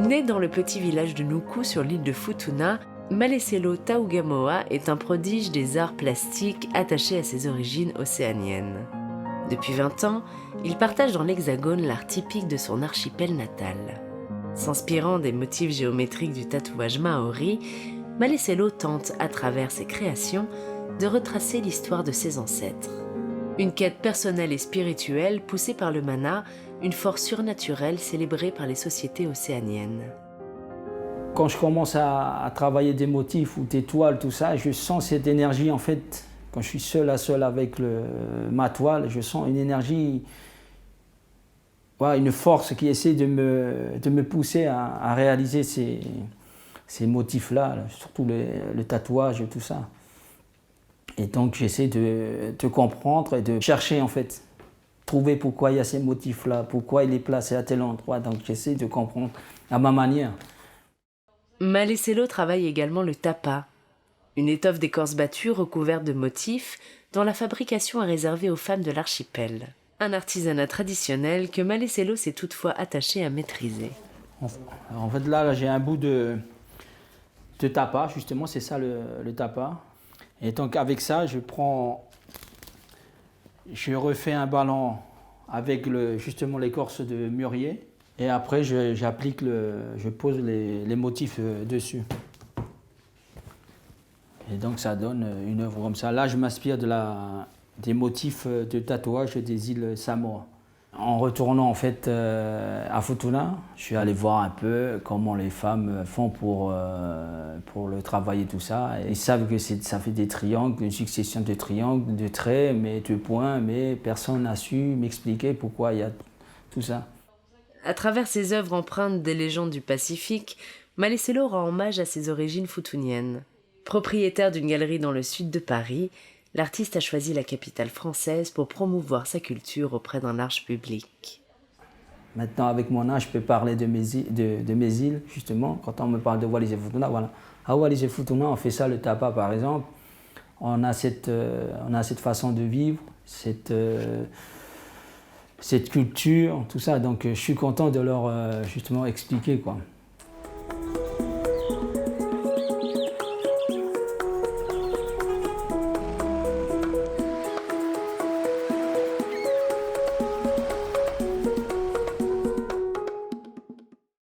Né dans le petit village de Nuku sur l'île de Futuna, Maleselo Taugamoa est un prodige des arts plastiques attaché à ses origines océaniennes. Depuis 20 ans, il partage dans l'Hexagone l'art typique de son archipel natal. S'inspirant des motifs géométriques du tatouage maori, Maleselo tente, à travers ses créations, de retracer l'histoire de ses ancêtres. Une quête personnelle et spirituelle poussée par le mana, une force surnaturelle célébrée par les sociétés océaniennes. Quand je commence à travailler des motifs ou des toiles, tout ça, je sens cette énergie en fait. Quand je suis seul à seul avec ma toile, je sens une énergie, une force qui essaie de me pousser à réaliser ces motifs-là, surtout le tatouage et tout ça. Et donc j'essaie de comprendre et de chercher en fait, trouver pourquoi il y a ces motifs-là, pourquoi il est placé à tel endroit. Donc j'essaie de comprendre à ma manière. Maleselo travaille également le tapa, une étoffe d'écorce battue recouverte de motifs dont la fabrication est réservée aux femmes de l'archipel. Un artisanat traditionnel que Maleselo s'est toutefois attaché à maîtriser. En fait là j'ai un bout de tapa, justement c'est ça le tapa. Et donc avec ça je refais un ballon avec justement l'écorce de mûrier. Et après, je pose les motifs dessus. Et donc, ça donne une œuvre comme ça. Là, je m'inspire des motifs de tatouage des îles Samoa. En retournant en fait à Futuna, je suis allé voir un peu comment les femmes font pour le travail et tout ça. Et ils savent que ça fait des triangles, une succession de triangles, de traits, mais de points, mais personne n'a su m'expliquer pourquoi il y a tout ça. À travers ses œuvres empreintes des légendes du Pacifique, Maleselo rend hommage à ses origines futuniennes. Propriétaire d'une galerie dans le sud de Paris, l'artiste a choisi la capitale française pour promouvoir sa culture auprès d'un large public. Maintenant, avec mon âge, je peux parler de mes îles, justement. Quand on me parle de Wallis et Futuna, voilà. À Wallis et Futuna, on fait ça, le tapa par exemple. On a cette façon de vivre, cette culture, tout ça. Donc je suis content de leur justement expliquer, quoi.